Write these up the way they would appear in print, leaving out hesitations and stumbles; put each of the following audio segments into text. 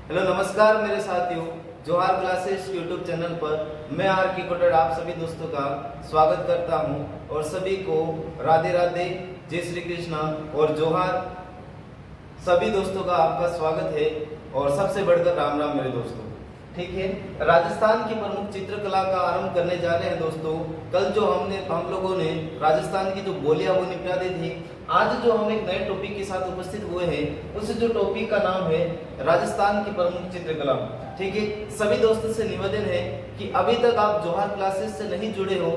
Hello नमस्कार मेरे साथियों, जोहार क्लासेस यूट्यूब चैनल पर मैं आर के कोटड़ आप सभी दोस्तों का स्वागत करता हूं और सभी को राधे राधे, जय श्री कृष्णा और जोहार। सभी दोस्तों का आपका स्वागत है और सबसे बढ़कर राम राम मेरे दोस्तों। ठीक है, राजस्थान की प्रमुख चित्रकला का आरंभ करने जा रहे हैं दोस्तों। कल जो हम लोगों ने राजस्थान की जो बोलियां वो निपटा दी थी। आज जो हम एक नए टॉपिक के साथ उपस्थित हुए हैं, उस जो टॉपिक का नाम है राजस्थान की प्रमुख चित्रकला। ठीक है, सभी दोस्तों से निवेदन है कि अभी तक आप जोहार क्लासेस से नहीं जुड़े हो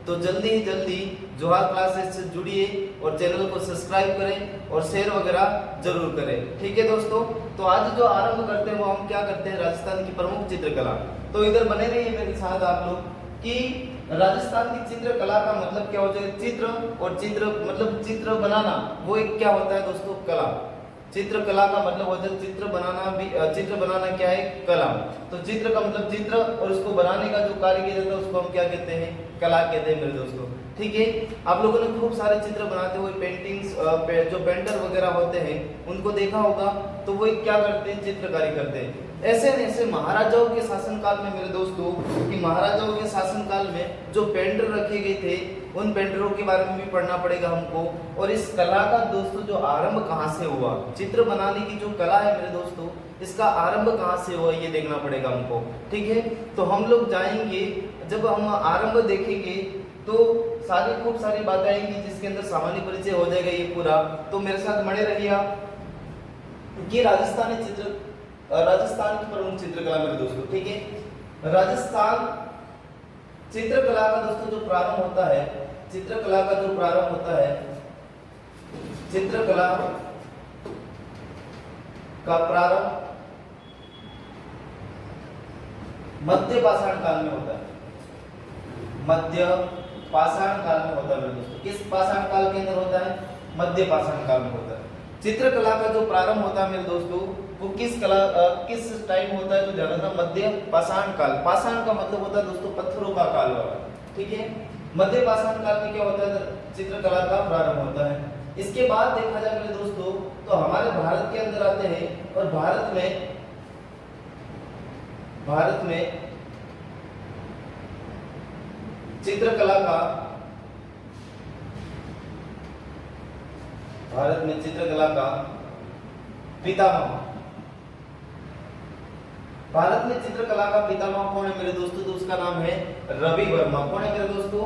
तो जल्दी ही जल्दी जोहार क्लासेस से जुड़िए और चैनल को सब्सक्राइब करें और शेयर वगैरह जरूर करें। ठीक है दोस्तों, तो आज जो आरंभ करते हैं वो हम क्या करते हैं, राजस्थान की प्रमुख चित्रकला। तो इधर बने रहिए मेरे साथ आप लोग कि राजस्थान की चित्रकला का मतलब क्या होता है। चित्र और चित्र मतलब चित्र बनाना, वो एक क्या होता है दोस्तों, कला। चित्रकला का मतलब होता है चित्र बनाना। भी चित्र बनाना क्या है, कला। तो चित्र का मतलब चित्र और उसको बनाने का जो कार्य किया जाता है उसको हम क्या कहते हैं, कला कहते हैं मेरे दोस्तों। ठीक है, आप लोगों ने खूब सारे चित्र बनाते हुए पेंटिंग्स जो पेंटर वगैरह होते हैं उनको देखा होगा, तो वो क्या करते हैं, चित्रकारी करते हैं। ऐसे न ऐसे महाराजाओं के शासनकाल में मेरे दोस्तों, कि महाराजाओं के शासनकाल में जो पेंटर रखे गए थे उन पेंटरों के बारे में भी पढ़ना पड़ेगा हमको। और इस कला का दोस्तों जो आरंभ कहाँ से हुआ, चित्र बनाने की जो कला है मेरे दोस्तों, इसका आरंभ कहाँ से हुआ ये देखना पड़ेगा हमको। ठीक है, तो हम लोग जाएंगे, जब हम आरंभ देखेंगे तो सारी खूब सारी बातें आएंगी जिसके अंदर सामान्य परिचय हो जाएगा ये पूरा। तो मेरे साथ बने रहिए आप। ये राजस्थान की प्रमुख चित्रकला मेरे दोस्तों। ठीक है, राजस्थान चित्रकला का दोस्तों जो प्रारंभ होता है, चित्रकला का जो प्रारंभ होता है, चित्रकला का प्रारंभ मध्य पाषाण काल में होता है। मध्य पाषाण काल में होता है मेरे दोस्तों। किस पाषाण काल के अंदर होता है, मध्य पाषाण काल में होता है। चित्रकला का जो प्रारंभ होता है मेरे दोस्तों, वो किस टाइम होता है, तो ध्यान रखना, मध्य पाषाण काल। पाषाण का मतलब होता है दोस्तों पत्थरों का काल वाला। ठीक है, मध्य पाषाण काल में क्या होता है, चित्रकला का प्रारंभ होता है। इसके बाद देखा जाए मेरे दोस्तों तो हमारे भारत के अंदर आते हैं और भारत में चित्रकला का पितामह, भारत में चित्रकला का पितामह कौन है मेरे दोस्तों, तो उसका नाम है रवि वर्मा। कौन है मेरे दोस्तों,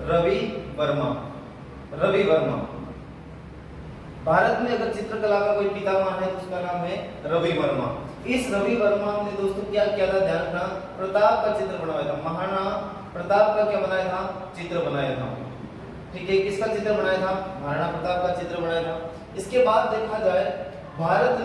रवि वर्मा। रवि वर्मा। भारत में अगर चित्रकला का कोई पितामह है तो उसका नाम है रवि वर्मा। इस रवि वर्मा ने दोस्तों क्या किया था, ध्यान रखना, प्रताप का चित्र बनाया था। महाराणा प्रताप का क्या बनाया था, चित्र बनाया था। ठीक है, किसका चित्र बनाया था, महाराणा प्रताप का चित्र बनाया था। इसके बाद देखा जाए भारत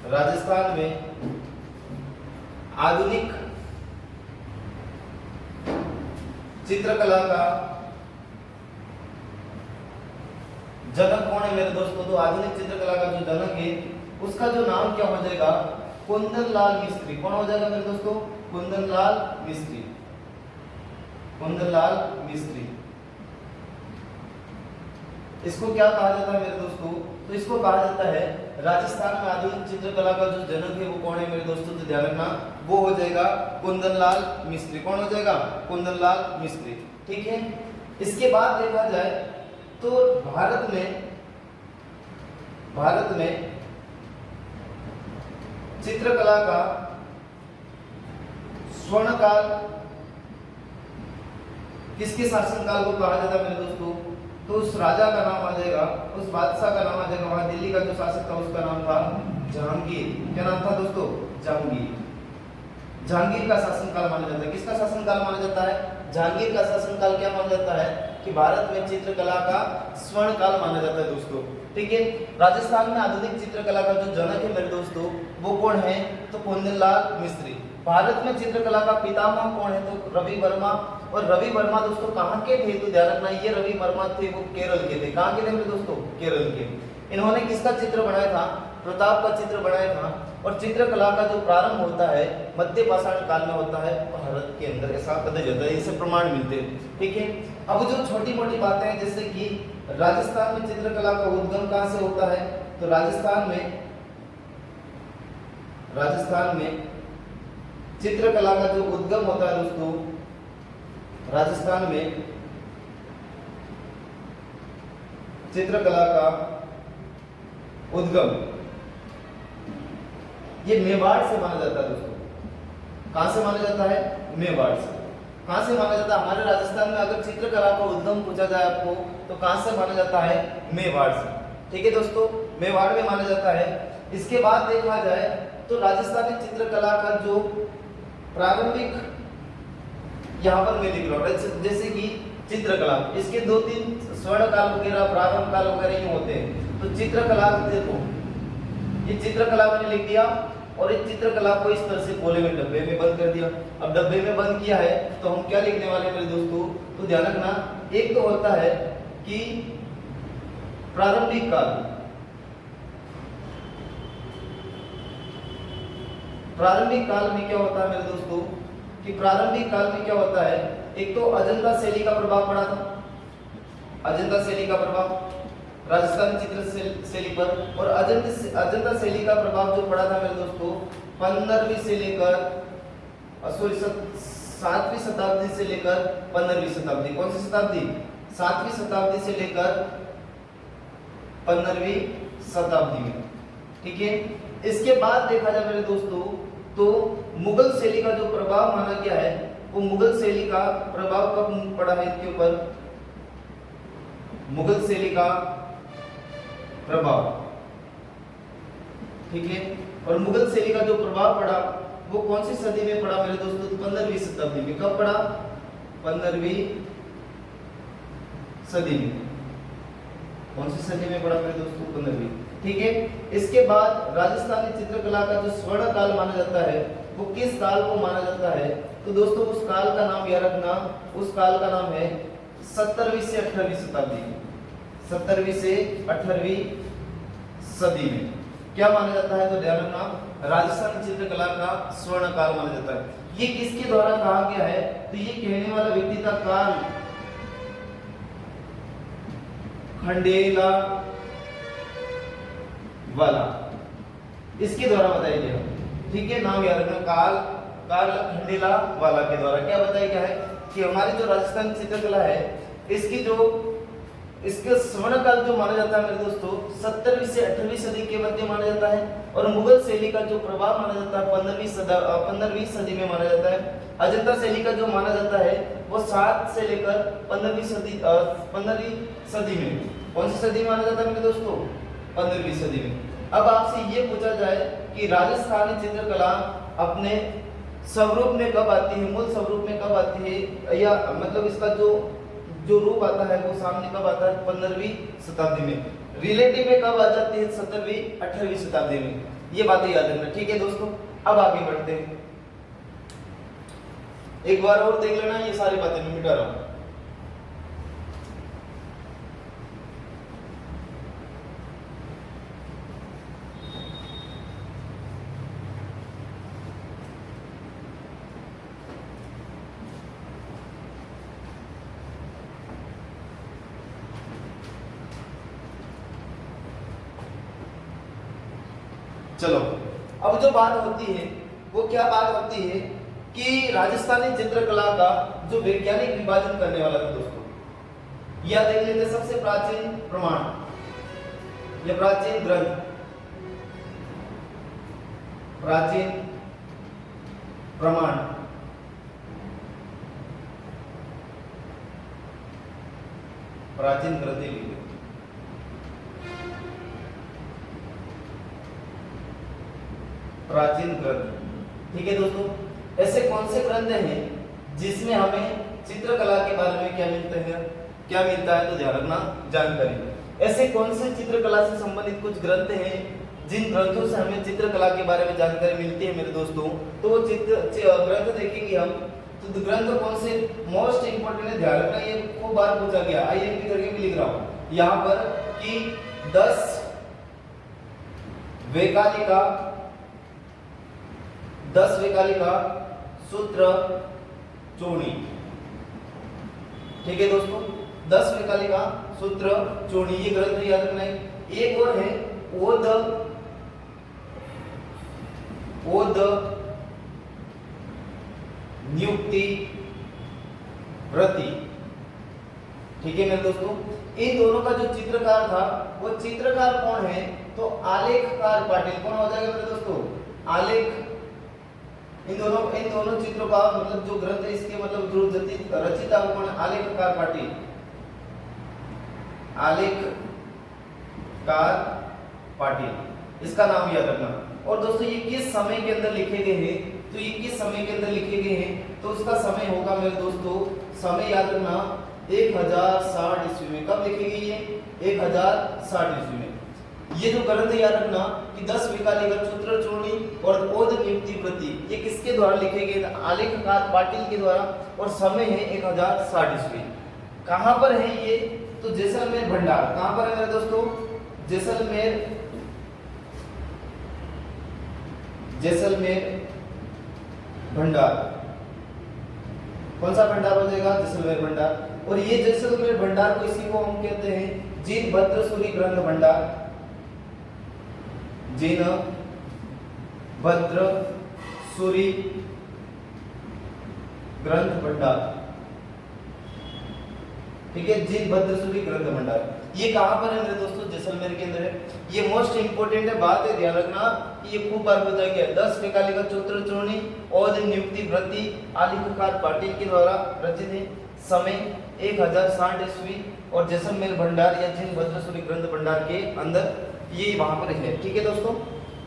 राजस्थान में आधुनिक चित्रकला का जनक कौन है मेरे दोस्तों, तो आधुनिक चित्रकला का जो जनक है उसका जो नाम क्या हो जाएगा, कुंदनलाल मिस्त्री। कौन हो जाएगा मेरे दोस्तों, कुंदनलाल मिस्त्री। कुंदनलाल मिस्त्री। इसको क्या कहा जाता है मेरे दोस्तों, तो इसको कहा जाता है राजस्थान में आधुनिक चित्रकला का जो जनक है वो कौन है मेरे दोस्तों, तो ध्यान रखना, वो हो जाएगा कुंदनलाल मिस्त्री। कौन हो जाएगा, कुंदनलाल मिस्त्री। ठीक है, इसके बाद देखा जाए तो भारत में चित्रकला का स्वर्ण काल किसके शासनकाल को कहा जाता है मेरे दोस्तों, तो उस राजा का नाम आ जाएगा, उस बादशाह का नाम आ जाएगा, वहां दिल्ली का जो शासक था उसका नाम था जहांगीर। क्या नाम था दोस्तों, जहांगीर। जहांगीर का शासनकाल माना जाता है। किसका शासनकाल माना जाता है, जहांगीर का शासनकाल क्या माना जाता है, कि भारत में चित्रकला का स्वर्ण काल माना जाता है दोस्तों। ठीक है, राजस्थान में आधुनिक चित्रकला का जो जनक है मेरे दोस्तों वो कौन है, तो कुंदनलाल मिस्त्री। भारत में चित्रकला का पितामह कौन है, तो रवि वर्मा। और रवि वर्मा दोस्तों कहाँ के थे, तो ध्यान रखना ये रवि वर्मा थे वो केरल के थे। कहाँ के थे मेरे दोस्तों, केरल के। इन्होंने किसका चित्र बनाया था, प्रताप का चित्र बनाया था। और चित्रकला का जो प्रारंभ होता है मध्य पाषाण काल में होता है भारत के अंदर, ऐसा कहा जाता है, इससे प्रमाण मिलते हैं। ठीक है, अब जो छोटी मोटी बातें हैं जैसे कि राजस्थान में चित्रकला का उद्गम कहाँ से होता है, तो राजस्थान में चित्रकला का जो उद्गम होता है दोस्तों, राजस्थान में चित्रकला का उद्गम ये मेवाड़ से माना जाता है दोस्तों। कहां से माना जाता है, मेवाड़ से। कहां से माना जाता है, हमारे राजस्थान में अगर चित्रकला का उद्गम पूछा जाए आपको तो कहां से माना जाता है, मेवाड़ से। ठीक है दोस्तों, मेवाड़ में माना जाता है। इसके बाद देखा जाए तो राजस्थानी चित्रकला का जो प्रारंभिक, यहाँ पर मैं लिख रहा हूँ जैसे कि चित्रकला, इसके 2-3 स्वर्ण काल वगैरह, प्रारंभ काल वगैरह यूं होते हैं। तो चित्रकला देखो, ये चित्रकला मैंने लिख दिया और इस चित्रकला को इस तरह से गोले में डब्बे में बंद कर दिया। अब डब्बे में बंद किया है तो हम क्या लिखने वाले हैं मेरे दोस्तों, तो ध्यान रखना, एक तो होता है कि प्रारंभिक काल, प्रारंभिक काल में क्या होता है मेरे दोस्तों, कि प्रारंभिक काल में क्या होता है, एक तो अजंता शैली का प्रभाव पड़ा था, अजंता शैली का प्रभाव राजस्थानी चित्र शैली पर। और अजंता शैली का प्रभाव जो पड़ा था मेरे दोस्तों 15वीं से लेकर 7वीं शताब्दी से लेकर 15वीं शताब्दी, कौन सी शताब्दी, 7वीं शताब्दी से लेकर 15वीं शताब्दी में। ठीक है, इसके बाद देखा जाए मेरे दोस्तों तो मुगल शैली का जो प्रभाव माना गया है, वो मुगल शैली का प्रभाव कब पड़ा है इसके ऊपर, मुगल शैली का प्रभाव। ठीक है, और मुगल शैली का जो प्रभाव पड़ा वो कौन सी सदी में पड़ा मेरे दोस्तों, 15वीं शताब्दी में। कब पड़ा, 15वीं सदी में। कौन सी सदी में पड़ा मेरे दोस्तों, 15वीं। ठीक है, इसके बाद राजस्थानी चित्रकला का जो स्वर्ण काल माना जाता है वो किस काल को माना जाता है, तो दोस्तों उस काल का नाम याद रखना, उस काल का नाम है 17वीं से 18वीं शताब्दी में। 17वीं से 18वीं सदी में क्या माना जाता है, तो ध्यान रखना, राजस्थानी चित्रकला का स्वर्ण काल माना जाता है। ये किसके द्वारा कहा गया है, तो ये कहने वाला व्यक्ति था काल खंडेला वाला, इसके द्वारा बताया गया। ठीक है, नाम याद रखना, काल खंडेला वाला के द्वारा क्या बताया गया है कि हमारी जो राजस्थानी चित्रकला है इसके स्वर्ण काल जो माना जाता है मेरे दोस्तों 17वीं से 18वीं सदी के मध्य माना जाता है। और मुगल शैली का जो प्रभाव माना जाता है 15वीं सदी में माना जाता है। अजंता शैली का जो माना जाता है वो 7 से लेकर 15वीं सदी में। कौन सी सदी में माना जाता है मेरे दोस्तों, 15वीं सदी में। अब आपसे ये पूछा जाए कि राजस्थानी चित्रकला अपने स्वरूप में कब आती है, मूल स्वरूप में कब आती है, या मतलब इसका जो रूप आता है वो सामने कब आता है, 15वीं शताब्दी में। रिलेटिव में कब आ जाती है, 17वीं 18वीं शताब्दी में। ये बातें याद रखना। ठीक है दोस्तों, अब आगे बढ़ते हैं, एक बार और देख लेना, ये सारी बातें मैं मिटा रहा हूं। चलो, अब जो बात होती है वो क्या बात होती है कि राजस्थानी चित्रकला का जो वैज्ञानिक विभाजन करने वाला था दोस्तों, यह देख लेते हैं। सबसे प्राचीन प्रमाण या प्राचीन ग्रंथ, प्राचीन प्रमाण, प्राचीन ग्रंथ लिखे, प्राचीन ग्रंथ। ठीक है दोस्तों, ऐसे कौन से ग्रंथ हैं जिसमें हमें चित्रकला के बारे में क्या मिलता है, तो ध्यान रखना, जानकारी। ऐसे कौन से चित्रकला से संबंधित कुछ ग्रंथ हैं जिन ग्रंथों से हमें चित्रकला के बारे में जानकारी मिलती है मेरे दोस्तों, तो वो ग्रंथ देखेंगे हम तो ग्रंथ कौन से मोस्ट इंपोर्टेंट है, ध्यान रखना, ये खूब बार पूछा गया, आईएमपी करके भी लिख रहा हूं यहां पर कि 10 वेकालिका सूत्र चूर्णी। ठीक है दोस्तों, 10 वेकालिका सूत्र चूर्णी, ये ग्रंथ याद रखना है। एक और है ओद नियुक्ति व्रति। ठीक है मेरे दोस्तों, इन दोनों का जो चित्रकार था वो चित्रकार कौन है, तो आलेखकार पाटिल। कौन हो जाएगा मेरे दोस्तों, आलेख। इन दोनों चित्रों का मतलब जो ग्रंथ है इसके मतलब जो रचिता वो कौन है, आलेखकार पाटिल, आलेखकार पाटिल, इसका नाम याद रखना। और दोस्तों ये किस समय के अंदर लिखे गए हैं, तो ये किस समय के अंदर लिखे गए हैं, तो उसका समय होगा मेरे दोस्तों, समय याद रखना 1060 ईस्वी में। कब लिखी गई है, 1060 ईस्वी में। ये जो ग्रंथ याद रखना कि 10 वेकालिका सूत्र चूर्णी और ओद नियुक्ति व्रति, ये किसके द्वारा लिखे गए, आलेखकार पाटिल के द्वारा, और समय है 1060 ईस्वी। कहां पर है ये, तो जैसलमेर भंडार। कहां पर है मेरे दोस्तों, जैसलमेर भंडार। कौन सा भंडार हो जाएगा, जैसलमेर भंडार। और ये जैसलमेर भंडार को इसी को हम कहते हैं जिनभद्रसूरी ग्रंथ भंडार, जिनभद्रसूरी ग्रंथ भंडार। ठीक है, जिनभद्रसूरी ग्रंथ भंडार। ये कहां पर है मेरे दोस्तों, जैसलमेर के अंदर है। ये मोस्ट इंपोर्टेंट है, बात है, ध्यान रखना कि ये खूब बार बताया गया। 10 वेकालिका सूत्र चूर्णी और नियुक्ति व्रति आलेखकार पाटिल के द्वारा रचित है। समय 1060 ईस्वी और जैसलमेर भंडार या जिनभद्रसूरी ग्रंथ भंडार के अंदर ये वहां पर है। ठीक है दोस्तों,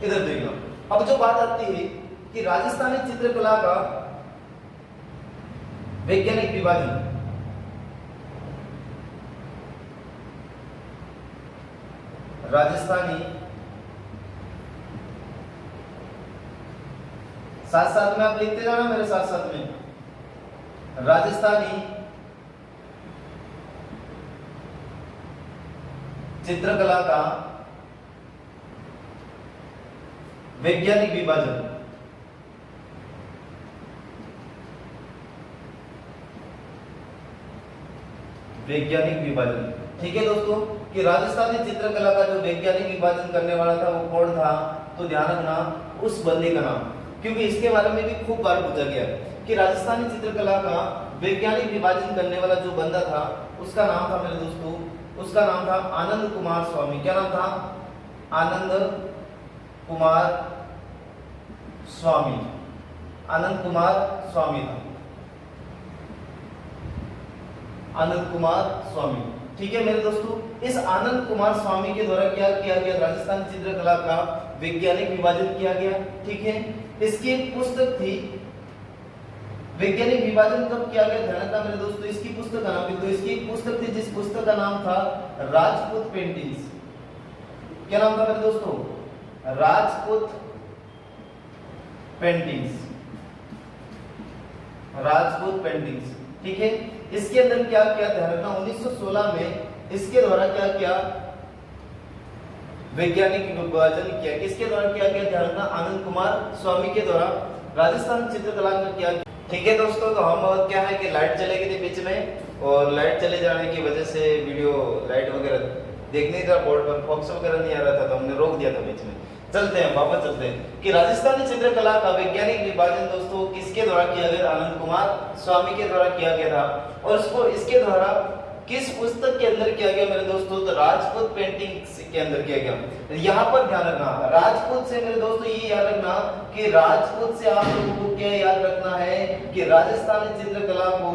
इधर देखना। अब जो बात आती है कि राजस्थानी चित्रकला का वैज्ञानिक विभाजन, राजस्थानी, साथ साथ में आप लिखते जाना मेरे साथ साथ में, राजस्थानी चित्रकला का वैज्ञानिक विभाजन। वैज्ञानिक विभाजन। ठीक है दोस्तों, कि राजस्थानी चित्रकला का जो वैज्ञानिक विभाजन करने वाला था वो कौन था, तो ध्यान रखना उस बंदे का नाम, क्योंकि इसके बारे में भी खूब बार पूछा गया कि राजस्थानी चित्रकला का वैज्ञानिक विभाजन करने वाला जो बंदा था उसका नाम था मेरे दोस्तों, उसका नाम था आनंद कुमार स्वामी। क्या नाम था, आनंद कुमार स्वामी। आनंद कुमार स्वामी था, आनंद कुमार स्वामी। ठीक है मेरे दोस्तों, इस आनंद कुमार स्वामी के द्वारा क्या किया गया, राजस्थान चित्रकला का वैज्ञानिक विभाजन किया गया। ठीक है, इसकी एक पुस्तक थी, वैज्ञानिक विभाजन कब किया गया, ध्यान रखना मेरे दोस्तों, इसकी पुस्तक का नाम, तो इसकी एक पुस्तक थी जिस पुस्तक का नाम था राजपूत पेंटिंग्स। क्या नाम था मेरे दोस्तों, राजपूत पेंटिंग्स, राजपूत पेंटिंग्स। ठीक है, इसके अंदर क्या किया, ध्यान रखना 1916 में इसके द्वारा क्या किया, वैज्ञानिक विभाजन किया। किसके द्वारा किया गया, ध्यान रखना आनंद कुमार स्वामी के द्वारा राजस्थान चित्रकला का किया। ठीक है दोस्तों, तो हम क्या है कि लाइट चले गई थी बीच में, और लाइट चले जाने की वजह से वीडियो लाइट वगैरह देखने का बोर्ड पर फॉक्स वगैरह नहीं आ रहा था, तो हमने रोक दिया था बीच में। चलते हैं वापस चलते हैं कि राजस्थानी चित्रकला का वैज्ञानिक विभाजन दोस्तों किसके द्वारा किया गया, आनंद कुमार स्वामी के द्वारा किया गया था। और इसको इसके द्वारा किस पुस्तक के अंदर किया गया मेरे दोस्तों, तो राजपूत पेंटिंग्स के अंदर किया गया। यहाँ पर ध्यान रखना, राजपूत से मेरे दोस्तों ये याद रखना कि राजपूत से आप लोगों को क्या याद रखना है कि राजस्थानी चित्रकला को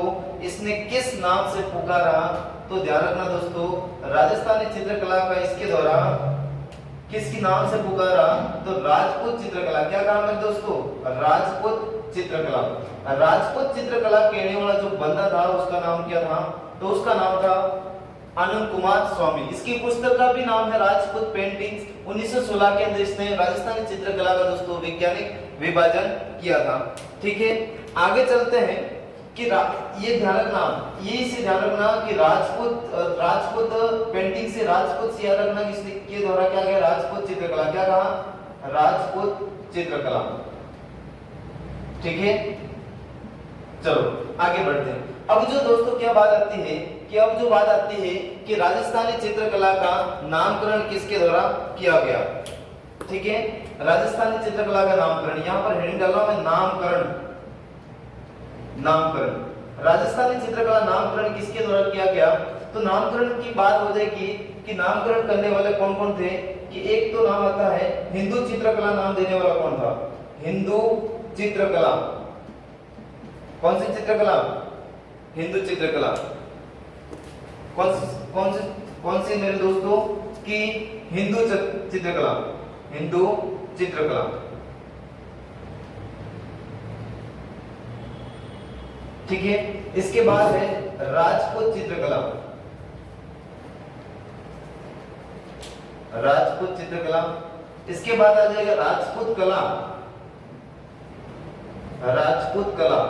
इसने किस नाम से पुकारा, तो ध्यान रखना दोस्तों राजस्थानी चित्रकला का इसके द्वारा किसकी नाम से पुकारा, तो राजपूत चित्रकला। क्या कहा मेरे दोस्तों, राजपूत चित्रकला। राजपूत चित्रकला कहने वाला जो बंदा था उसका नाम क्या था, तो उसका नाम था आनंद कुमार स्वामी। इसकी पुस्तक का भी नाम है राजपूत पेंटिंग्स। 1916 के अंदर इसने राजस्थानी चित्रकला का दोस्तों वैज्ञानिक विभाजन किया था। ठीक है, आगे चलते हैं ये ध्यान रखना, ये से ध्यान रखना कि राजपूत पेंटिंग से राजपूत से याद रखना कि इसके द्वारा क्या गया, राजपूत चित्रकला। क्या कहा, राजपूत चित्रकला। ठीक है, चलो आगे बढ़ते हैं। अब जो दोस्तों क्या बात आती है कि अब जो बात आती है कि राजस्थानी चित्रकला का नामकरण किसके द्वारा किया गया। ठीक है, राजस्थानी चित्रकला का नामकरण, यहां पर हेडिंग डाला मैं नामकरण। नामकरण, राजस्थानी चित्रकला नामकरण किसके द्वारा किया गया। तो नामकरण की बात हो जाएगी कि नामकरण करने वाले कौन कौन थे, कि एक तो नाम आता है हिंदू चित्रकला, नाम देने वाला कौन था, हिंदू चित्रकला। कौन सी चित्रकला, हिंदू चित्रकला। कौन सी मेरे दोस्तों की हिंदू चित्रकला, हिंदू चित्रकला। ठीक है, इसके बाद है राजपूत चित्रकला। राजपूत चित्रकला, इसके बाद आ जाएगा राजपूत कला। राजपूत कला,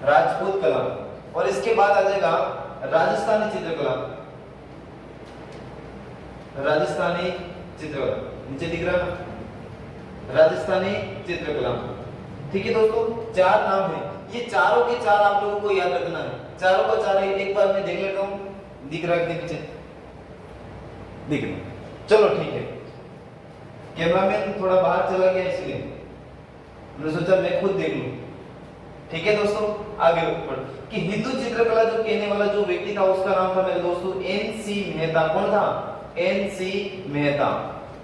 राजपूत कला। और इसके बाद आ जाएगा राजस्थानी चित्रकला। राजस्थानी चित्रकला, नीचे दिख रहा है राजस्थानी चित्रकला। ठीक है दोस्तों, चार नाम है, ये चारों के चार आप लोगों को याद रखना है। चारों का चार एक बार मैं देख लेता हूं, दिख रहा है पीछे, दिख रहा। चलो ठीक है, कैमरामैन थोड़ा बाहर चला गया इसलिए मैंने सोचा मैं खुद देख लूं। ठीक है दोस्तों, आगे बढ़ कि हिंदू चित्रकला जो कहने वाला जो व्यक्ति था उसका नाम था मेरे दोस्तों एन.सी. मेहता। कौन था, एन.सी. मेहता।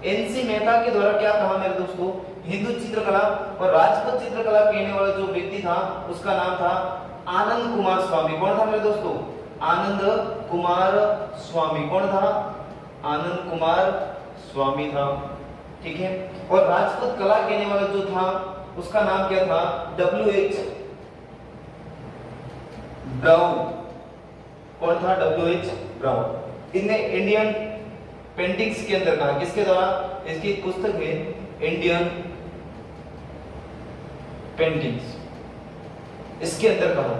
एन.सी. मेहता के द्वारा क्या कहा मेरे दोस्तों, हिंदू चित्रकला और राजपूत चित्रकला कहने वाला जो व्यक्ति था उसका नाम था आनंद कुमार स्वामी। कौन था मेरे दोस्तों, आनंद कुमार स्वामी। कौन था, आनंद कुमार स्वामी था। ठीक है, और राजपूत कला कहने वाला जो था उसका नाम क्या था, W.H. ब्राउन। कौन था, W.H. ब्राउन। इनने इंडियन पेंटिंग्स के अंदर कहा, किसके द्वारा, इसकी एक पुस्तक है इंडियन पेंटिंग्स, इसके अंदर कहा।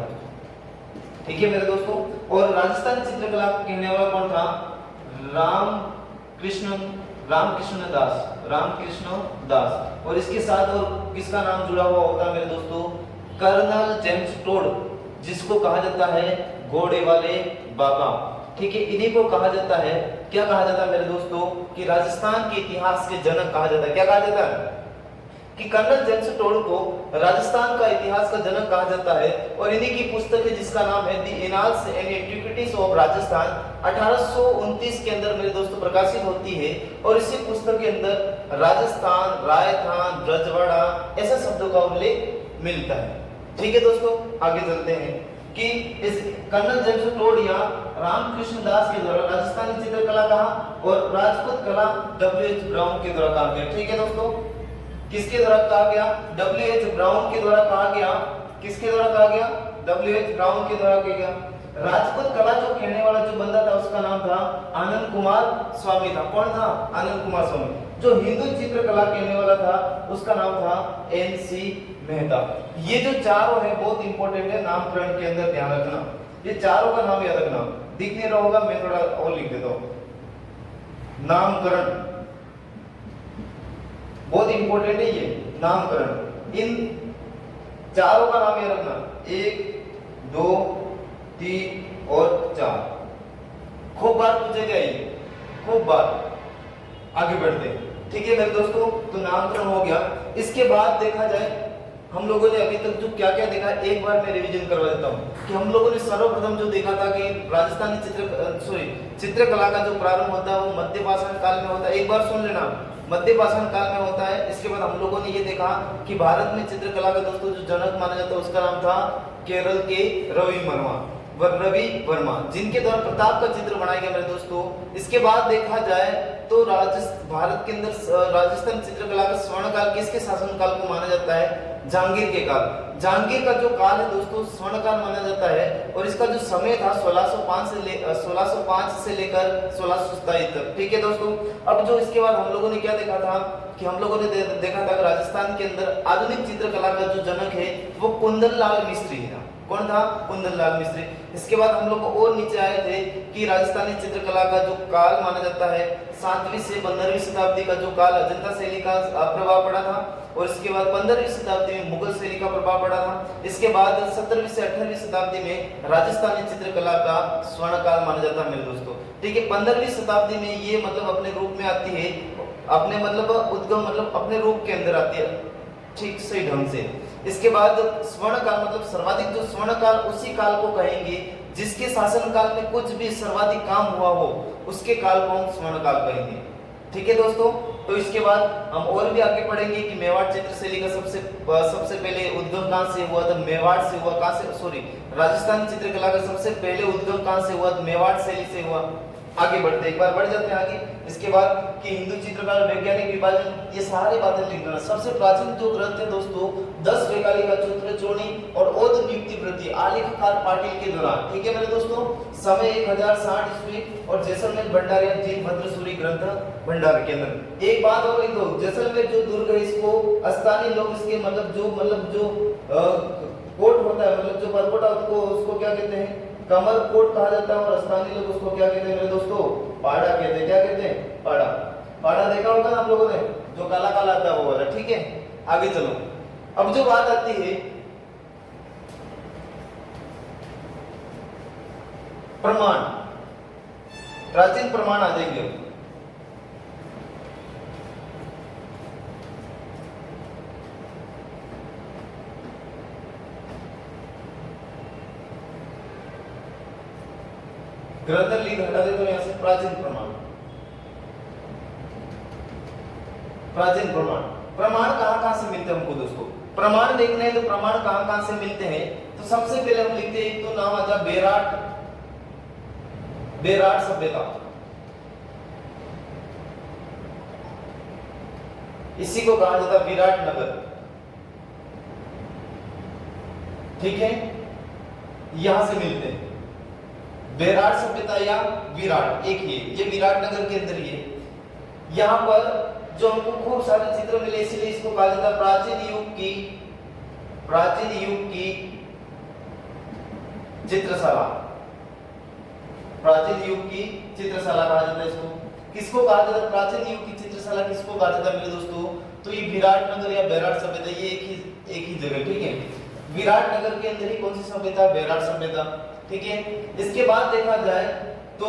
ठीक है मेरे दोस्तों, और राजस्थानी चित्रकला कहने वाला कौन था, रामकृष्ण दास। रामकृष्ण दास। और इसके साथ और किसका नाम जुड़ा हुआ होता है मेरे दोस्तों, कर्नल जेम्स टोड, जिसको कहा जाता है घोड़े वाले बाबा। ठीक है, इन्हीं को कहा जाता है, क्या कहा जाता है मेरे दोस्तों, कि राजस्थान के इतिहास के जनक कहा जाता है। क्या कहा जाता है, कि कर्नल जेम्स टोड को राजस्थान का इतिहास का जनक कहा जाता है। और इन्हीं की पुस्तक है जिसका नाम है the annals and antiquities of Rajasthan, 1829 के अंदर मेरे दोस्तों प्रकाशित होती है। और इसी पुस्तक के अंदर राजस्थान, रायथान, ब्रजवाड़ा ऐसे शब्दों का उल्लेख मिलता है। ठीक है दोस्तों, आगे चलते हैं कि इस कर्नल जेम्स टोड या रामकृष्ण दास के द्वारा राजस्थानी चित्रकला कहा और राजपूत कला W.H. ब्राउन के द्वारा कहा गया। ठीक है दोस्तों, किसके द्वारा कहा गया, W.H. ब्राउन के द्वारा कहा गया। किसके द्वारा कहा गया, W.H. ब्राउन के द्वारा कहा गया। राजपूत कला जो कहने वाला जो बंदा था उसका नाम था आनंद कुमार स्वामी था। कौन था, आनंद कुमार स्वामी। जो हिंदू चित्रकला कहने वाला था उसका नाम था एन.सी. मेहता। ये जो चारों है बहुत इंपॉर्टेंट है, नामकरण के अंदर ध्यान रखना, ये चारों का नाम याद रखना। दिख नहीं रहा होगा, मैं थोड़ा और लिख देता हूं। नामकरण बहुत इंपॉर्टेंट है, ये नामकरण। इन चारों का नाम याद रखना, 1 2 3 और 4। खूब बार पूछेगा ये, खूब बार। आगे बढ़ते हैं। ठीक है मेरे दोस्तों, तो नामकरण हो गया। इसके बाद देखा जाए हम लोगों ने अभी तक जो क्या क्या देखा, एक बार मैं रिवीजन करवा देता हूँ कि हम लोगों ने सर्वप्रथम जो देखा था कि राजस्थानी चित्रकला का जो प्रारंभ होता है वो मध्य पाषाण काल में होता है। एक बार सुन लेना, मध्य पाषाण काल में होता है। इसके बाद हम लोगों ने ये देखा कि भारत में चित्रकला का दोस्तों जो जनक माना जाता है उसका नाम था केरल के रविवर्मा। व रवि वर्मा, जिनके द्वारा प्रताप का चित्र बनाया गया मेरे दोस्तों। इसके बाद देखा जाए तो भारत के अंदर राजस्थान चित्रकला का स्वर्ण काल किसके शासन काल को माना जाता है? जहांगीर के काल। जहांगीर का जो काल है दोस्तों स्वर्ण काल माना जाता है और इसका जो समय था 1605 से लेकर 1627 तक। ठीक है दोस्तों। अब जो इसके बाद हम लोगों ने क्या देखा था कि हम लोगों ने देखा था कि राजस्थान के अंदर आधुनिक चित्रकला का जो जनक है वो कुंदन लाल मिस्त्री था। कौन था? कुंदन लाल मिस्त्री। इसके बाद हम लोग और नीचे आए थे कि राजस्थानी चित्रकला का जो काल माना जाता है 7वीं से 15वीं शताब्दी का जो काल अजंता शैली का प्रभाव पड़ा था और इसके बाद 15वीं शताब्दी में मुगल शैली का प्रभाव पड़ा था। इसके बाद 17वीं से 18वीं शताब्दी में राजस्थानी चित्रकला का स्वर्ण काल माना जाता है मेरे दोस्तों। ठीक है। 15वीं शताब्दी में ये मतलब अपने रूप में आती है, अपने मतलब उद्गम मतलब अपने रूप के अंदर आती है ठीक सही ढंग से। इसके बाद स्वर्ण काल मतलब सर्वाधिक जो स्वर्ण काल उसी काल को कहेंगे जिसके शासन काल में कुछ भी सर्वाधिक काम हुआ हो उसके काल को हम स्वर्ण काल कहेंगे। ठीक है दोस्तों। तो इसके बाद हम और भी आगे पढ़ेंगे कि मेवाड़ चित्र शैली का सबसे पहले उद्गम कहां से हुआ? तो मेवाड़ से हुआ। कहां से? सॉरी, राजस्थान चित्रकला का सबसे पहले उद्गम कहां से हुआ? तो मेवाड़ शैली से हुआ। आगे बढ़ते एक बार बढ़ जाते हैं आगे। इसके बाद कि हिंदू चित्रकला वैज्ञानिक विभाजन, ये सारे बातें लिख देना। सबसे प्राचीन जो ग्रंथ है दोस्तों 10 वैकालिका चित्र चोनी और ओद नियुक्ति प्रति आलेखकार पाटिल के दौरान। ठीक है मेरे दोस्तों। समय 1060 ईस्वी और जैसलमेर भंडारिया जी भद्रसूरी ग्रंथ भंडार के अंदर। एक बात और लिख दो, जैसलमेर जो दुर्ग है इसको स्थानीय लोग इसके मतलब जो कोट होता है मतलब जो परकोटा उसको क्या कहते हैं? कमर कोट कहा जाता है और स्थानीय लोग उसको क्या कहते हैं मेरे दोस्तों? पाड़ा कहते हैं। क्या कहते हैं? पाड़ा। पाड़ा देखा होगा ना आप लोगों ने, जो काला काला आता है वो वाला। ठीक है। आगे चलो। अब जो बात आती है प्रमाण, प्राचीन प्रमाण आ जाएंगे। ग्रंथ लिख हटा दे तो यहां से प्राचीन प्रमाण। प्राचीन प्रमाण, प्रमाण कहां से मिलते हैं हमको दोस्तों? प्रमाण देखने हैं तो प्रमाण कहां से मिलते हैं? तो सबसे पहले हम लिखते हैं, एक तो नाम आता बेराट सभ्यता। इसी को कहा जाता है विराट नगर। ठीक है। यहां से मिलते हैं बेराट सभ्यता या विराट, एक ही ये विराट नगर के अंदर ही है। यहाँ पर जो हमको खूब सारे चित्र मिले इसलिए इसको कहा जाता है प्राचीन युग की चित्रशाला। प्राचीन युग की चित्रशाला कहा जाता है इसको। किसको कहा जाता है प्राचीन युग की चित्रशाला? किसको कहा जाता है मेरे दोस्तों? तो ये विराट नगर या बेराट सभ्यता ये एक ही जगह। ठीक है। विराट नगर के अंदर ही कौन सी सभ्यता? बेराट सभ्यता। ठीक है। इसके बाद देखा जाए तो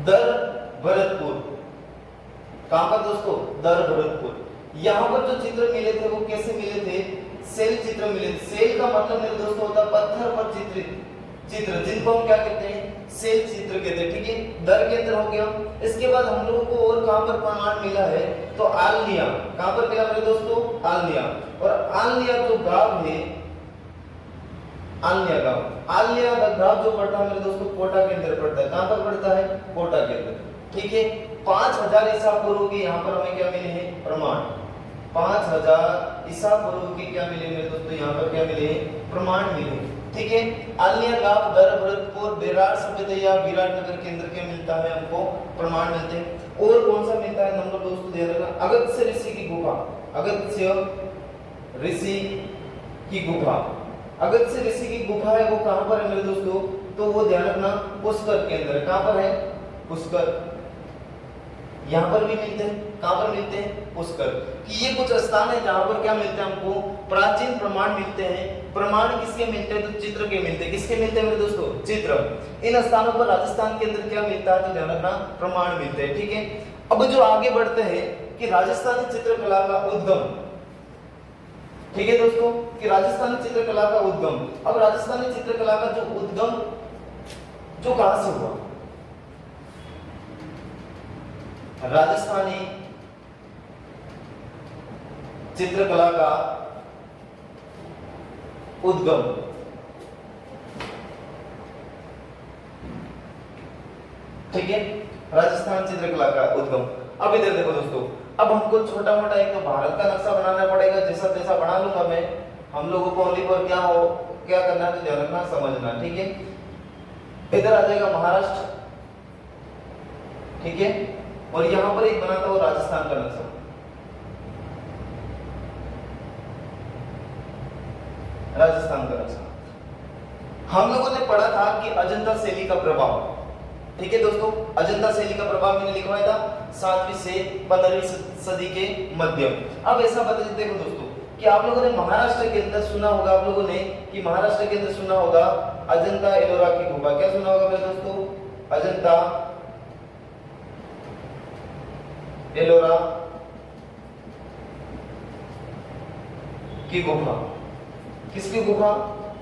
दर भरतपुर। कहां पर दोस्तों? दर भरतपुर। यहां पर जो चित्र मिले थे वो कैसे मिले थे? सेल चित्र मिले थे। सेल का मतलब मेरे दोस्तों होता है पत्थर पर चित्र जिनको हम क्या कहते हैं? सेल चित्र कहते हैं। ठीक है। दर के अंदर हो गया। इसके बाद हम लोगों को और कहां पर प्रमाण मिला है? तो आलनिया। कहां पर मिला मेरे दोस्तों? आलनिया। और आलनिया जो गांव है आलनिया गांव जो पड़ता है मेरे दोस्तों कोटा के अंदर पड़ता है। कहां पर पड़ता है? कोटा के अंदर। ठीक है। 5000 ईसा पूर्व के यहाँ पर हमें क्या मिले हैं? प्रमाण। 5000 ईसा पूर्व के क्या मिले मेरे दोस्तों? यहाँ पर क्या मिले? प्रमाण मिले। ठीक है। आलनिया गांव, दर भरतपुर, बेराट सभ्यता या विराट नगर के अंदर क्या मिलता है हमको? प्रमाण मिलते हैं। और कौन सा मिलता है नंबर दोस्तों ध्यान रखना? अगस्त्य ऋषि की गुफा। अगस्त्य ऋषि की गुफा है वो कहां पर है मेरे दोस्तों? तो वो ध्यान रखना पुष्कर के अंदर। कहां पर है? पुष्कर। यहां पर भी मिलते हैं। कहां पर मिलते हैं? पुष्कर। कि ये कुछ स्थान है जहां पर क्या मिलते हैं हमको? प्राचीन प्रमाण मिलते हैं। प्रमाण किसके मिलते हैं? तो चित्र के मिलते हैं। किसके मिलते हैं मेरे दोस्तों? चित्र। इन स्थानों पर राजस्थान के अंदर क्या मिलता है? तो ध्यान रखना प्रमाण मिलते हैं। ठीक है। अब जो आगे बढ़ते हैं कि राजस्थानी चित्रकला का उद्गम। ठीक है दोस्तों, कि राजस्थानी चित्रकला का उद्गम। अब राजस्थानी चित्रकला का जो उद्गम जो कहां से हुआ? राजस्थानी चित्रकला का उद्गम ठीक है, राजस्थान चित्रकला का उद्गम। अब इधर देखो दोस्तों, अब हमको छोटा मोटा एक तो भारत का नक्शा बनाना पड़ेगा, जैसा तैसा बना लूंगा मैं, हम लोगों को ओनली पर क्या करना है, ध्यान रखना, समझना, ठीक है। इधर आ जाएगा महाराष्ट्र, ठीक है, और यहां पर एक बनाता हूं राजस्थान का नक्शा। राजस्थान का नक्शा हम लोगों ने पढ़ा था कि अजंता शैली का प्रभाव, ठीक है दोस्तों, अजंता शैली का प्रभाव मैंने लिखवाया था 7वीं से 15वीं सदी के मध्य। अब ऐसा बता देते देखो दोस्तों कि आप लोगों ने महाराष्ट्र के अंदर सुना होगा, आप लोगों ने कि महाराष्ट्र के अंदर सुना होगा अजंता एलोरा की गुफा। क्या सुना होगा मेरे दोस्तों? अजंता एलोरा की गुफा। किसकी गुफा?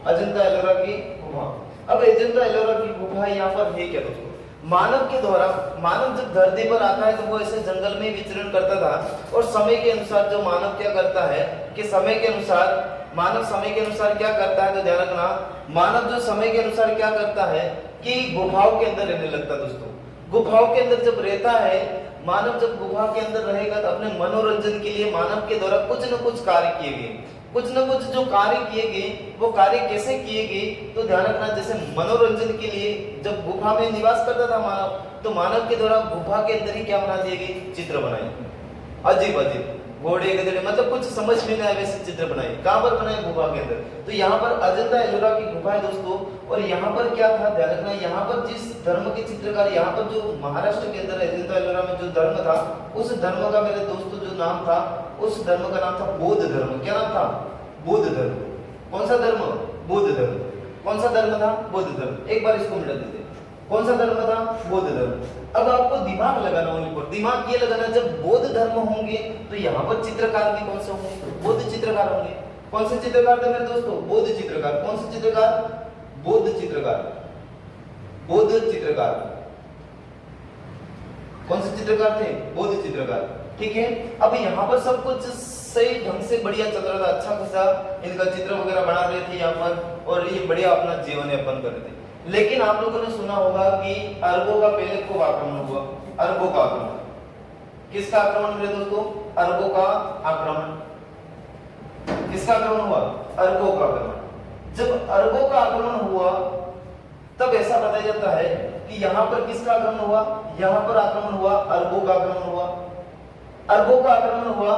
अजंता एलोरा की गुफा। अब अजंता एलोरा की गुफा यहाँ पर है क्या दोस्तों? मानव के द्वारा, मानव जब धरती पर आता है तो वो ऐसे जंगल में विचरण करता था, और समय के अनुसार जो मानव क्या करता है कि समय के अनुसार, मानव समय के अनुसार क्या करता है, तो ध्यान रखना, मानव जो समय के अनुसार क्या करता है कि गुफाओं के अंदर रहने लगता है दोस्तों। गुफाओं के अंदर जब रहता है मानव, जब गुफा के अंदर रहेगा तो अपने मनोरंजन के लिए मानव के द्वारा कुछ न कुछ कार्य किए गए, कुछ न कुछ जो कार्य किए गए, वो कार्य कैसे किए गए, तो ध्यान रखना, जैसे मनोरंजन के लिए जब गुफा में निवास करता था मानव, तो मानव के द्वारा गुफा के अंदर ही क्या बना दिए गए? चित्र बनाए, अजीब अजीब घोड़े गधे, मतलब कुछ समझ में नहीं आए वैसे चित्र बनाए। कहां पर बनाए? गुफा के अंदर। तो यहाँ पर अजंता एलोरा की गुफा है दोस्तों, और यहाँ पर क्या था, ध्यान रखना, यहाँ पर जिस धर्म के चित्रकार, यहाँ पर जो महाराष्ट्र के अंदर अजंता एलोरा में जो धर्म था, उस धर्म का मेरे दोस्तों जो नाम था, उस धर्म का नाम था बौद्ध धर्म। क्या नाम था? बौद्ध धर्म। कौन सा धर्म? बौद्ध धर्म। कौन सा धर्म था? बौद्ध धर्म। एक बार इसको मिटा देते, कौन सा धर्म था? बौद्ध धर्म। अब आपको दिमाग लगाना, ओनली पर दिमाग ये लगाना, जब बौद्ध धर्म होंगे तो यहाँ पर चित्रकार भी कौन से होंगे? बौद्ध चित्रकार होंगे। कौन से चित्रकार थे मेरे दोस्तों? बौद्ध चित्रकार। कौन से चित्रकार? बौद्ध चित्रकार। बौद्ध चित्रकार। कौन से चित्रकार थे? बौद्ध चित्रकार, ठीक है। अब यहाँ पर सब कुछ सही ढंग से बढ़िया चल रहा था, अच्छा खासा इनका चित्र वगैरह बना रहे थे यहाँ पर, और ये बढ़िया अपना जीवन यापन कर रहे थे। लेकिन आप लोगों ने सुना होगा कि अरबों का पहले खूब आक्रमण हुआ। अरबों का आक्रमण। किसका आक्रमण मेरे दोस्तों? अरबों का आक्रमण। किसका आक्रमण हुआ? अरबों का आक्रमण। जब अरबों का आक्रमण हुआ तब ऐसा बताया जाता है कि यहाँ पर किसका आक्रमण हुआ? यहाँ पर आक्रमण हुआ, अरबों का आक्रमण हुआ। अरबों का आक्रमण हुआ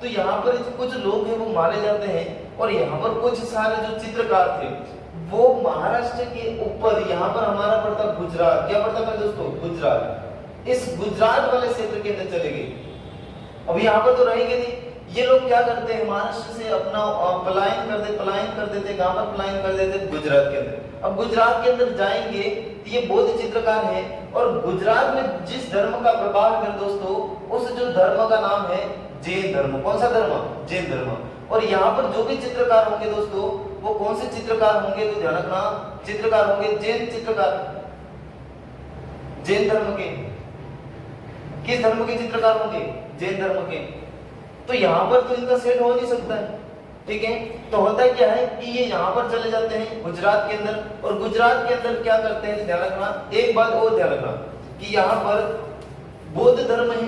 तो यहाँ पर कुछ लोग हैं वो मारे जाते हैं, और यहाँ पर कुछ सारे जो चित्रकार थे वो महाराष्ट्र के ऊपर, यहाँ पर हमारा पड़ता गुजरात, क्या पड़ता है दोस्तों? गुजरात। इस गुजरात वाले क्षेत्र के अंदर चले गए। अब यहाँ पर तो रहेंगे नहीं, ये लोग क्या करते हैं, महाराष्ट्र से अपना पलायन कर देते। कहां पर पलायन कर देते? गुजरात के अंदर। अब गुजरात के अंदर जाएंगे तो ये बौद्ध चित्रकार है, और गुजरात में जिस धर्म का प्रभाव है दोस्तों, उस जो धर्म का नाम है जैन धर्म। कौन सा धर्म? जैन धर्म। और यहाँ पर जो भी चित्रकार होंगे दोस्तों, वो कौन से चित्रकार होंगे? तो ध्यान रखना, चित्रकार होंगे जैन चित्रकार। जैन धर्म के। किस धर्म के चित्रकार होंगे? जैन धर्म के। तो यहाँ पर तो इनका सेट हो नहीं सकता है, ठीक है। तो होता क्या है कि ये यहाँ पर चले जाते हैं गुजरात के अंदर, और गुजरात के अंदर क्या करते हैं, ध्यान रखना, एक बात और ध्यान रखना कि यहाँ पर बौद्ध धर्म है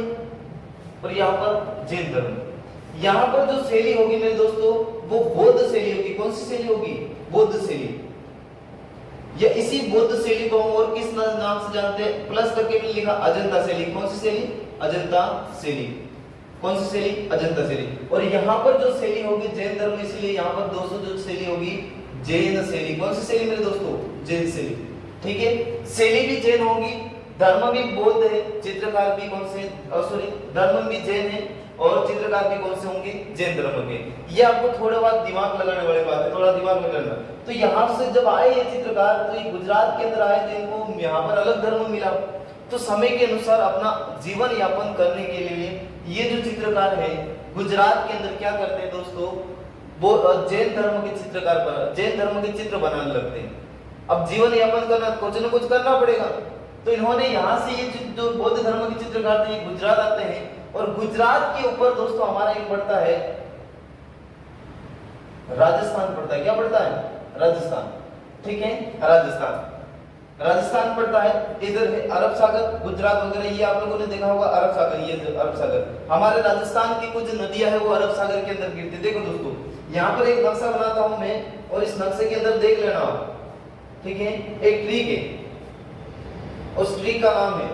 और यहाँ पर जैन धर्म। यहाँ पर जो शैली होगी मेरे दोस्तों, वो बौद्ध शैली होगी। कौन सी शैली होगी? बौद्ध शैली। या इसी बौद्ध शैली को हम और किस नाम से जानते हैं? प्लस करके भी लिखा अजंता शैली। कौन सी शैली? अजंता शैली। कौन सी शैली? अजंता शैली। और यहाँ पर जो शैली होगी जैन धर्म, इसलिए यहाँ पर दोस्तों जो शैली होगी जैन शैली। कौन सी शैली मेरे दोस्तों? जैन शैली, ठीक है। शैली भी जैन होगी, धर्म भी बौद्ध है, चित्रकार भी कौन से, सॉरी, धर्म भी जैन है, और चित्रकार भी कौन से होंगे? जैन धर्म के। ये आपको थोड़ा बहुत दिमाग लगाने वाली बात है, थोड़ा दिमाग लगाना। तो यहाँ से जब आए ये चित्रकार, तो ये गुजरात के अंदर आए तो इनको यहाँ पर अलग धर्म मिला, तो समय के अनुसार अपना जीवन यापन करने के लिए ये जो चित्रकार है गुजरात के अंदर क्या करते हैं दोस्तों, वो जैन धर्म के चित्रकार जैन धर्म के चित्र बनाने लगते हैं। अब जीवन यापन करना, कुछ न कुछ करना पड़ेगा, तो इन्होंने यहाँ से ये जो बौद्ध धर्म के चित्रकार थे गुजरात आते हैं, और गुजरात के ऊपर दोस्तों हमारा एक पड़ता है राजस्थान पड़ता है। क्या पड़ता है? राजस्थान, ठीक है, राजस्थान। राजस्थान पड़ता है, इधर है अरब सागर, गुजरात वगैरह, ये आप लोगों ने देखा होगा अरब सागर, ये अरब सागर। हमारे राजस्थान की कुछ नदियां है वो अरब सागर के अंदर गिरती है। देखो दोस्तों, यहाँ पर एक नक्शा बनाता हूं मैं, और इस नक्शे के अंदर देख लेना, ठीक है, एक ट्री है, उस ट्री का नाम है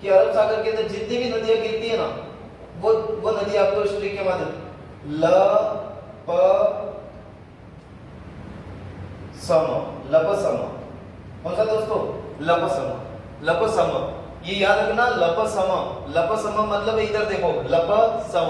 कि अरब सागर के अंदर जितनी भी नदियां गिरती है ना, वो नदी आपको उस ट्री के माध्यम ल प सम, लपसम। कौन सा दोस्तों? लपसम, लपसम, ये याद रखना, लपसम, लपसम मतलब इधर देखो, लपसम,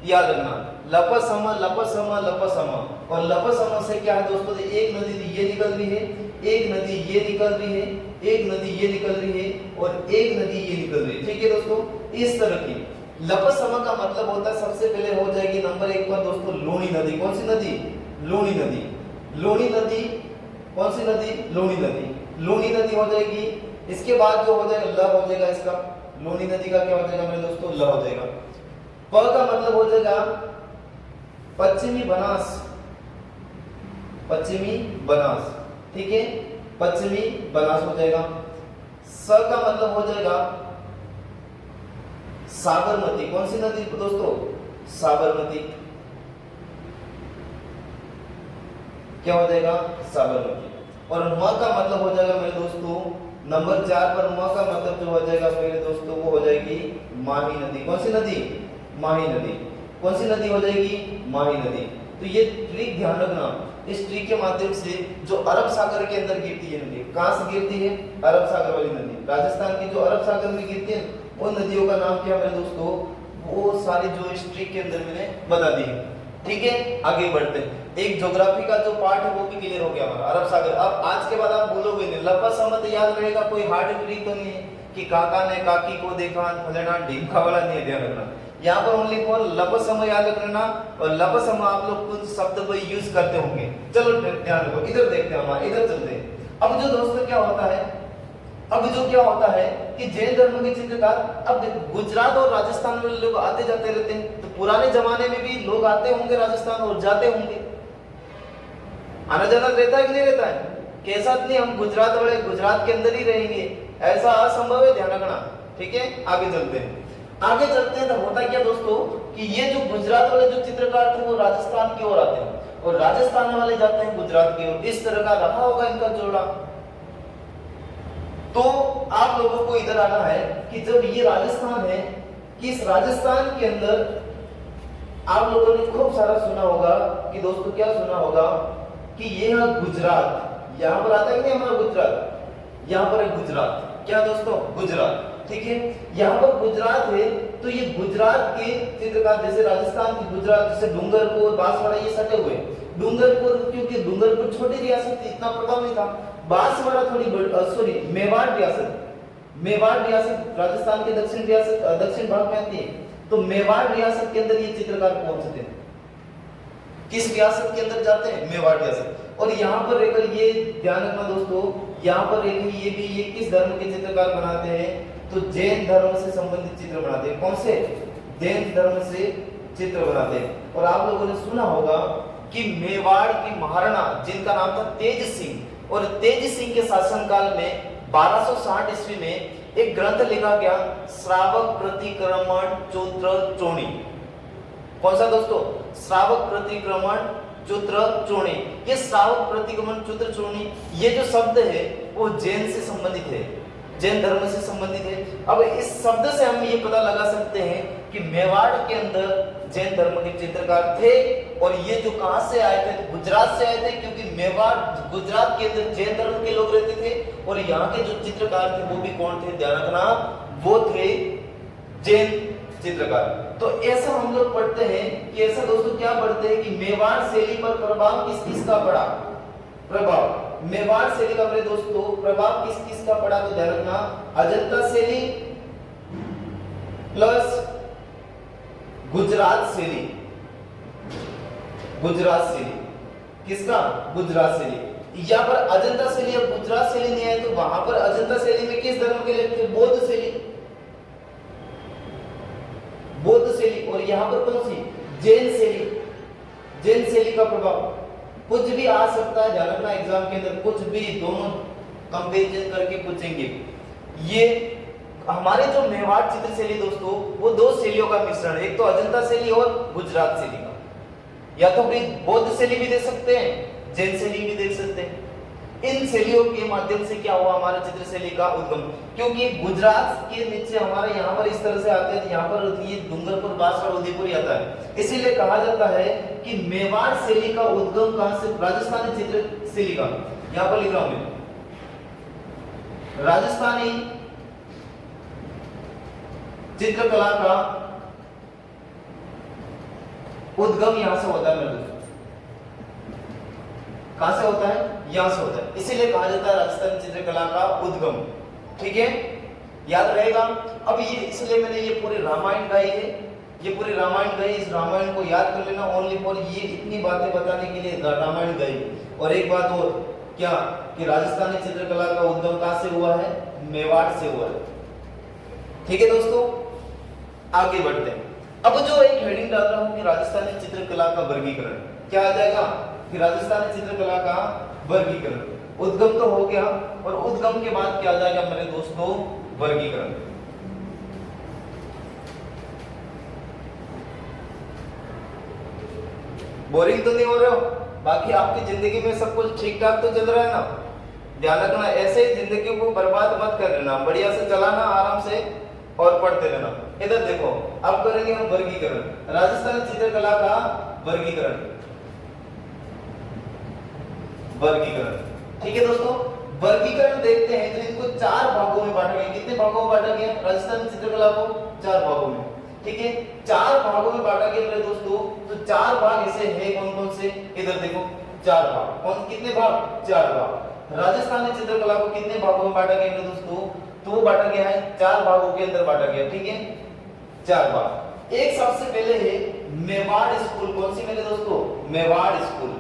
याद रखना, लपसम, लपसम, लपसम। और लपसम से क्या है दोस्तों, एक नदी ये निकल रही है, एक नदी ये निकल रही है, एक नदी ये निकल रही है, और एक नदी ये निकल रही है, ठीक है दोस्तों, इस तरह की। लपसम का मतलब होता है, सबसे पहले हो जाएगी नंबर 1 पर दोस्तों लूणी नदी। कौन सी नदी? लूणी नदी। लूणी नदी, कौन सी नदी? लूणी नदी। लूणी नदी हो जाएगी। इसके बाद जो हो जाएगा ल हो जाएगा इसका, लूणी नदी का क्या हो जाएगा मेरे दोस्तों? ल हो जाएगा। प का मतलब हो जाएगा पश्चिमी बनास, पश्चिमी बनास, ठीक है, पश्चिमी बनास हो जाएगा। स का मतलब हो जाएगा साबरमती। कौन सी नदी दोस्तों? साबरमती। क्या हो जाएगा? साबरमती। और म का मतलब हो जाएगा मेरे दोस्तों, नंबर 4 पर म का मतलब जो हो जाएगा मेरे दोस्तों, वो हो जाएगी माही नदी। कौन सी नदी? माही नदी। कौन सी नदी हो जाएगी? माही नदी। तो ये ट्रिक ध्यान रखना, इस ट्रिक के माध्यम से जो अरब सागर के अंदर गिरती है नदी, कहां से गिरती है? अरब सागर वाली नदी, राजस्थान की जो अरब सागर में गिरती है, उन नदियों का नाम क्या मेरे दोस्तों? वो सारी जो इस ट्रिक के अंदर मैंने बता दी है, ठीक है। आगे बढ़ते हैं। एक ज्योग्राफी का जो पार्ट है वो भी क्लियर हो गया हमारा, अरब सागर। अब आज के बाद आप बोलोगे नहीं, लपसम याद रहेगा, कोई हार्ड ट्रिक तो नहीं है कि काका ने काकी को देखा, फलाना ढीमका वाला नहीं है, ध्यान रखना। यहाँ पर ओनली फॉर लपसम याद रखना, और लपसम आप लोग कुछ शब्द को यूज करते होंगे। चलो ध्यान रखो, इधर देखते हैं, हमारे इधर चलते हैं। अब जो दोस्तों क्या होता है, अब जो क्या होता है कि जैन धर्म के चित्रकार, अब गुजरात और राजस्थान में लोग आते जाते रहते हैं, तो पुराने जमाने में भी लोग आते होंगे राजस्थान और जाते होंगे, आना जाना रहता है कि नहीं रहता है? कैसा नहीं, हम गुजरात वाले गुजरात के अंदर ही रहेंगे, ऐसा असंभव है, ध्यान रखना, ठीक है। आगे चलते हैं, आगे चलते हैं। तो होता क्या दोस्तों कि ये जो गुजरात वाले जो चित्रकार थे वो राजस्थान की ओर आते हैं, और राजस्थान वाले जाते हैं गुजरात की ओर, इस तरह का रहा होगा इनका जोड़ा। तो आप लोगों को इधर आना है कि जब ये राजस्थान है, कि इस राजस्थान के अंदर आप लोगों ने खूब सारा सुना होगा कि दोस्तों, क्या सुना होगा कि ये है गुजरात, यहां पर आता है कि नहीं हमारा गुजरात, यहां पर है गुजरात। क्या दोस्तों? गुजरात, ठीक है। यहाँ पर गुजरात है, तो ये गुजरात के चित्रकार, जैसे राजस्थान की गुजरात, जैसे डूंगरपुर, बांसवाड़ा, ये सटे हुए। डूंगरपुर, क्योंकि डूंगरपुर छोटी रियासत थी, इतना प्रभाव नहीं था। बांसवाड़ा थोड़ी सॉरी मेवाड़ रियासत, मेवाड़ रियासत राजस्थान के दक्षिण रियासत, दक्षिण भाग में आती है। तो मेवाड़ रियासत के अंदर ये चित्रकार पहुंचते हैं। किस रियासत के अंदर जाते हैं? मेवाड़ रियासत। और यहाँ पर रहकर ये ध्यान रखना दोस्तों, यहाँ पर रहकर ये किस धर्म के चित्रकार बनाते हैं? तो जैन धर्म से संबंधित चित्र बनाते हैं। कौन से? जैन धर्म से चित्र बनाते हैं। और आप लोगों ने सुना होगा कि मेवाड़ की महाराणा, जिनका नाम था तेज सिंह, और तेज सिंह के शासनकाल में 1260 ईस्वी में एक ग्रंथ लिखा गया, श्रावक प्रतिक्रमण चूत्र चोणी। कौन सा दोस्तों? श्रावक प्रतिक्रमण चूत्र चोणी। ये श्रावक प्रतिक्रमण चूत्र चोणी, ये जो शब्द है वो जैन से संबंधित है, जैन धर्म से संबंधित है। अब इस शब्द से हम ये पता लगा सकते हैं कि मेवाड़ के अंदर जैन धर्म के चित्रकार थे, और ये जो कहां से आए थे? गुजरात से आए थे, क्योंकि मेवाड़ गुजरात के अंदर जैन धर्म के लोग रहते थे, और यहाँ के जो चित्रकार थे वो भी कौन थे? ध्यान रखना, वो थे जैन चित्रकार। तो ऐसा हम लोग पढ़ते हैं कि ऐसा दोस्तों क्या पढ़ते हैं कि मेवाड़ शैली पर प्रभाव किस किस का पड़ा? प्रभाव मेवाड़ शैली का मेरे दोस्तों प्रभाव किस किस का पड़ा? तो ध्यान रखना, अजंता शैली प्लस गुजरात शैली। गुजरात शैली किसका? गुजरात शैली। यहाँ पर अजंता शैली और गुजरात शैली नहीं है, तो वहां पर अजंता शैली में किस धर्म के लोग थे? बौद्ध शैली, बौद्ध शैली। और यहाँ पर कौन सी? जैन शैली, जैन शैली का प्रभाव। कुछ भी आ सकता है, ध्यान रखना एग्जाम के अंदर, कुछ भी, दोनों कंपैरिजन करके पूछेंगे। ये हमारे जो मेवाड़ चित्र शैली दोस्तों वो दो शैलियों का मिश्रण है, एक तो अजंता शैली और गुजरात शैली का। या तो बौद्ध शैली भी दे सकते हैं, जैन शैली भी दे सकते हैं। इन शैलियों के माध्यम से क्या हुआ हमारा चित्र शैली का उद्गम, क्योंकि गुजरात के नीचे हमारे यहाँ पर इस तरह से आते हैं, यहाँ पर ये डूंगरपुर बांसवाड़ा उदयपुर आता है, इसीलिए कहा जाता है कि मेवाड़ शैली का उद्गम कहां से, राजस्थानी चित्र शैली का। यहाँ पर लिख रहा हूं मैं, राजस्थानी चित्रकला का उद्गम यहां से होता है मेरे दोस्तों। कहां से होता है, यहां से होता है, इसीलिए कहा जाता है राजस्थानी चित्रकला का उद्गम। ठीक है, याद रहेगा। अब ये इसलिए मैंने ये पूरी रामायण गाई है, ये पूरी रामायण गाई, इस रामायण को याद कर लेना ओनली फॉर ये इतनी बातें बताने के लिए रामायण गाई। और एक बात और क्या कि राजस्थानी चित्रकला का उद्गम कहां से हुआ है, मेवाड़ से हुआ है। ठीक है दोस्तों, आगे बढ़ते हैं। अब जो एक हेडिंग डाल रहा हूं कि राजस्थानी चित्रकला का वर्गीकरण, क्या आ जाएगा कि राजस्थानी चित्रकला का वर्गीकरण। उद्गम तो हो गया, और उद्गम के बाद क्या आ जाएगा मेरे दोस्तों, वर्गीकरण। बोरिंग तो नहीं हो रहे हो? बाकी आपकी जिंदगी में सब कुछ ठीक ठाक तो चल रहा है ना? ध्यान रखना, ऐसे ही जिंदगी को बर्बाद मत कर लेना, बढ़िया से चलाना आराम से और पढ़ते रहना। इधर देखो, अब करेंगे हम वर्गीकरण, राजस्थानी चित्रकला का वर्गीकरण। वर्गीकरण, ठीक है दोस्तों। वर्गीकरण देखते हैं तो इनको चार भागों में बांटा गया। कितने भागों में बांटा गया राजस्थानी चित्रकला को? चार भागों में। ठीक है, चार भागों में बांटा गया मेरे दोस्तों। तो चार भाग ऐसे हैं, कौन कौन से, इधर देखो, चार भाग। कौन, कितने भाग? चार भाग। राजस्थानी चित्रकला को कितने भागों में बांटा गया मेरे दोस्तों? तो वो बांटा गया है चार भागों के अंदर बांटा गया। ठीक है, चार भाग। एक सबसे पहले है मेवाड़ स्कूल। कौन सी मेरे दोस्तों? मेवाड़ स्कूल।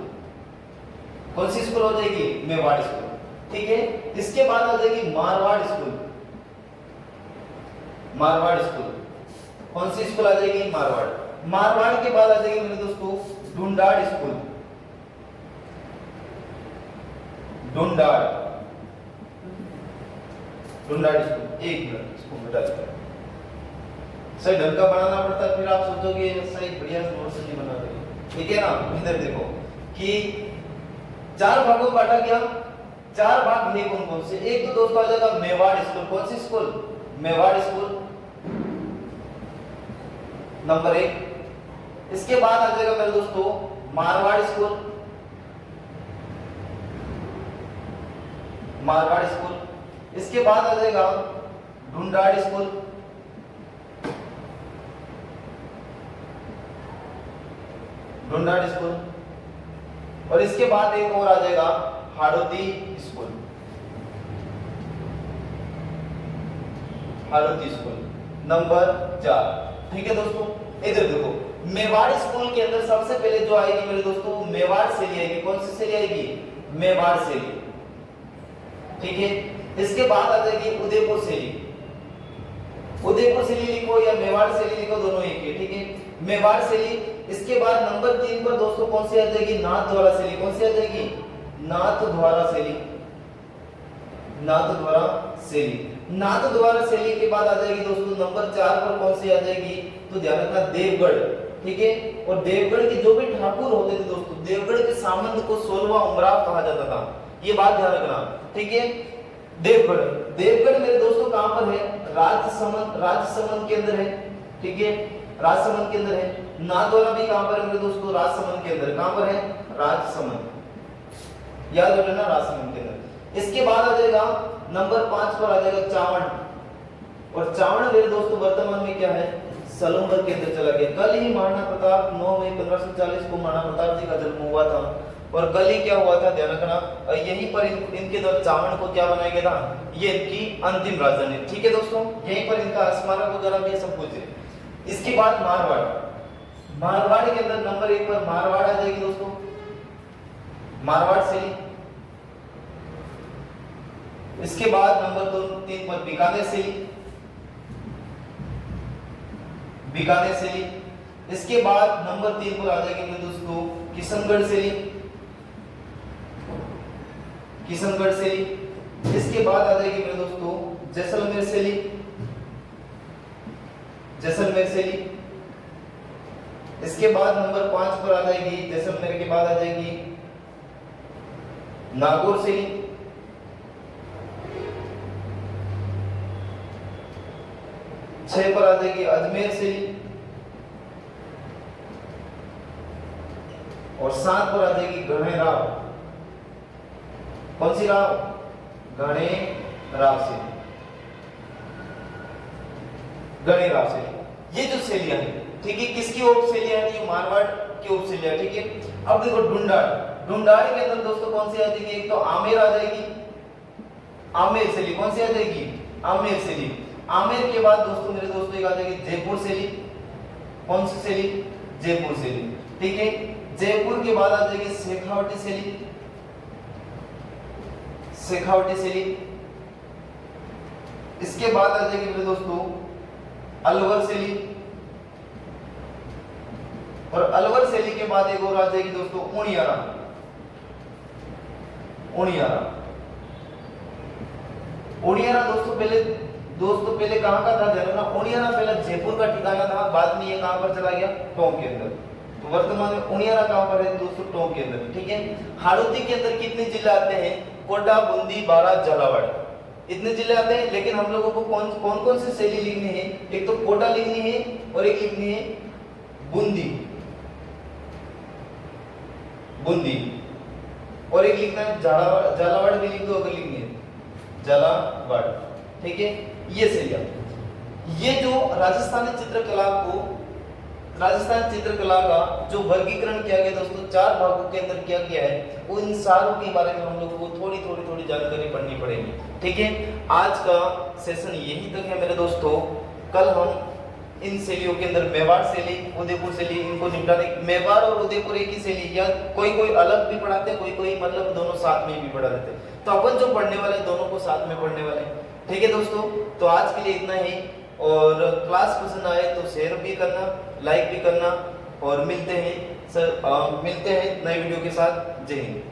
कौन सी स्कूल हो जाएगी? मेवाड़ स्कूल। ठीक है, इसके बाद आ जाएगी मारवाड़ स्कूल। मारवाड़ स्कूल। कौन सी स्कूल आ जाएगी? मारवाड़। मारवाड़ के बाद आ जाएगी मेरे दोस्तों ढूंढाड़ स्कूल। ढूंढाड़, ढूंढाड़ स्कूल। एक मिनट, इसको मिटा देता हूं, सही ढंग का बनाना पड़ता है, फिर आप सोचोगे सही बढ़िया नोट से नहीं बना रहे। ठीक है ना, इधर देखो कि चार भागों में बांटा गया। चार भाग है कौन कौन से? एक तो दोस्तों आ जाएगा मेवाड़ स्कूल। कौन सी स्कूल? मेवाड़ स्कूल, नंबर एक। इसके बाद आ जाएगा मेरे दोस्तों मारवाड़ स्कूल। मारवाड़ स्कूल। इसके बाद आ जाएगा ढूंढाड़ स्कूल। ढूंढाड़ स्कूल। और इसके बाद एक और आ जाएगा Hadoti school. Hadoti school, number 4। ठीक है दोस्तों, इधर देखो, मेवाड़ स्कूल के अंदर सबसे पहले जो आएगी मेरे दोस्तों मेवाड़ शैली आएगी। कौन सी शैली आएगी? मेवाड़ शैली। ठीक है, इसके बाद आ जाएगी उदयपुर शैली। उदयपुर शैली लिखो या मेवाड़ शैली लिखो, दोनों एक ही। ठीक है, मेवाड़ शैली। इसके बाद नंबर 3 पर दोस्तों कौन सी आ जाएगी? नाथद्वारा शैली। कौन सी आ जाएगी? नाथद्वारा शैली। नाथद्वारा शैली। नाथद्वारा शैली के बाद आ जाएगी दोस्तों नंबर 4 पर कौन सी आ जाएगी? तो ध्यान रखना, देवगढ़। ठीक है, और देवगढ़ के जो भी ठाकुर होते थे दोस्तों, देवगढ़ के सामंत को 16वां उमराव कहा जाता था, ये बात ध्यान रखना। ठीक है, देवगढ़। देवगढ़ मेरे दोस्तों कहां पर है? राजसमंद। राजसमंद के अंदर है। ठीक है, राजसमंद के अंदर है। नाथद्वारा भी कहां पर है मेरे दोस्तों? राजसमंद के अंदर। कहां पर है? राजसमंद, याद रखना, राजसमंद के अंदर। इसके बाद आ जाएगा नंबर 5 पर आ जाएगा चावड़। और चावड़ मेरे दोस्तों वर्तमान में क्या है? सलूंबर के अंदर चला गया। कल ही महाराणा प्रताप 9 मई 1540 को महाराणा प्रताप जी का जन्म हुआ था। और कल ही क्या हुआ था, ध्यान रखना, यहीं पर इनके द्वारा चावड़ को क्या बनाया गया था? ये इनकी अंतिम राजधानी। ठीक है दोस्तों, यहीं पर इनका स्मारक वगैरह भी सब कुछ है। इसके बाद मारवाड़। मारवाड़ के अंदर नंबर 1 पर मारवाड़ आ जाएगी दोस्तों, मारवाड़ शैली। इसके बाद नंबर 3 पर बीकानेर शैली। बीकानेर शैली। इसके बाद नंबर 3 पर आ जाएगी मेरे दोस्तों किशनगढ़ शैली। किशनगढ़ शैली। इसके बाद आ जाएगी मेरे दोस्तों जैसलमेर शैली, जैसलमेर शैली। इसके बाद नंबर 5 पर आ जाएगी, जैसलमेर के बाद आ जाएगी नागौर शैली। छह पर आ जाएगी अजमेर शैली और 7 पर आ जाएगी गणे राव। कौन सी राव? गणे राव शैली, गणे राव शैली। ये जो शैलियां है, ठीक है, किसकी उप शैलियां है? ये मारवाड़ की उप शैलियां, ठीक है। अब देखो ढूंढाड़, ढूंढाड़ के अंदर दोस्तों कौन सी आ जाएगी? एक तो आमेर आ जाएगी, आमेर शैली। कौन सी आ जाएगी? आमेर शैली। आमेर के बाद दोस्तों मेरे दोस्तों एक आ जाएगी जयपुर शैली। कौन सी शैली? जयपुर शैली, ठीक है। जयपुर के बाद आ जाएगी शेखावटी शैली, शेखावटी शैली। इसके बाद आ जाएगी मेरे दोस्तों अलवर शैली और अलवर शैली के बाद एक और आ जाएगी दोस्तों उनियारा, उनियारा। उनियारा दोस्तों पहले कहां का था? ध्यान रखना, उनियारा पहले जयपुर का ठिकाना था, बाद में ये कहां पर चला गया? टोंक के अंदर। तो वर्तमान में उनियारा कहां पर है दोस्तों? टोंक के अंदर, ठीक है। हाड़ौती के अंदर कितने जिले आते हैं? कोटा, बूंदी, बारां, झालावाड़, इतने जिले आते हैं। लेकिन हम लोगों को कौन कौन सी शैली लिखनी है? एक तो कोटा लिखनी है और एक लिखनी है बूंदी, बूंदी, और एक लिखना है झालावाड़। झालावाड़ भी लिख दो अगर लिखनी है, झालावाड़, ठीक है। ये शैलियां, ये जो राजस्थानी चित्रकला का जो वर्गीकरण किया गया दोस्तों 4 भागों के अंदर किया गया है, उन सारों के बारे में हम लोगों को थोड़ी जानकारी पढ़नी पड़ेगी, ठीक है। आज का सेशन यही तक है मेरे दोस्तों। कल हम इन शैलियों के अंदर मेवाड़ शैली, उदयपुर शैली, इनको निपटाने। मेवाड़ और उदयपुर एक ही शैली, या कोई अलग भी पढ़ाते हैं, कोई मतलब दोनों साथ में भी पढ़ा देते हैं। तो अपन जो पढ़ने वाले दोनों को साथ में पढ़ने वाले, ठीक है दोस्तों। तो आज के लिए इतना ही, और क्लास पसंद आए तो शेयर भी करना, लाइक भी करना, और मिलते हैं नए वीडियो के साथ। जय हिंद।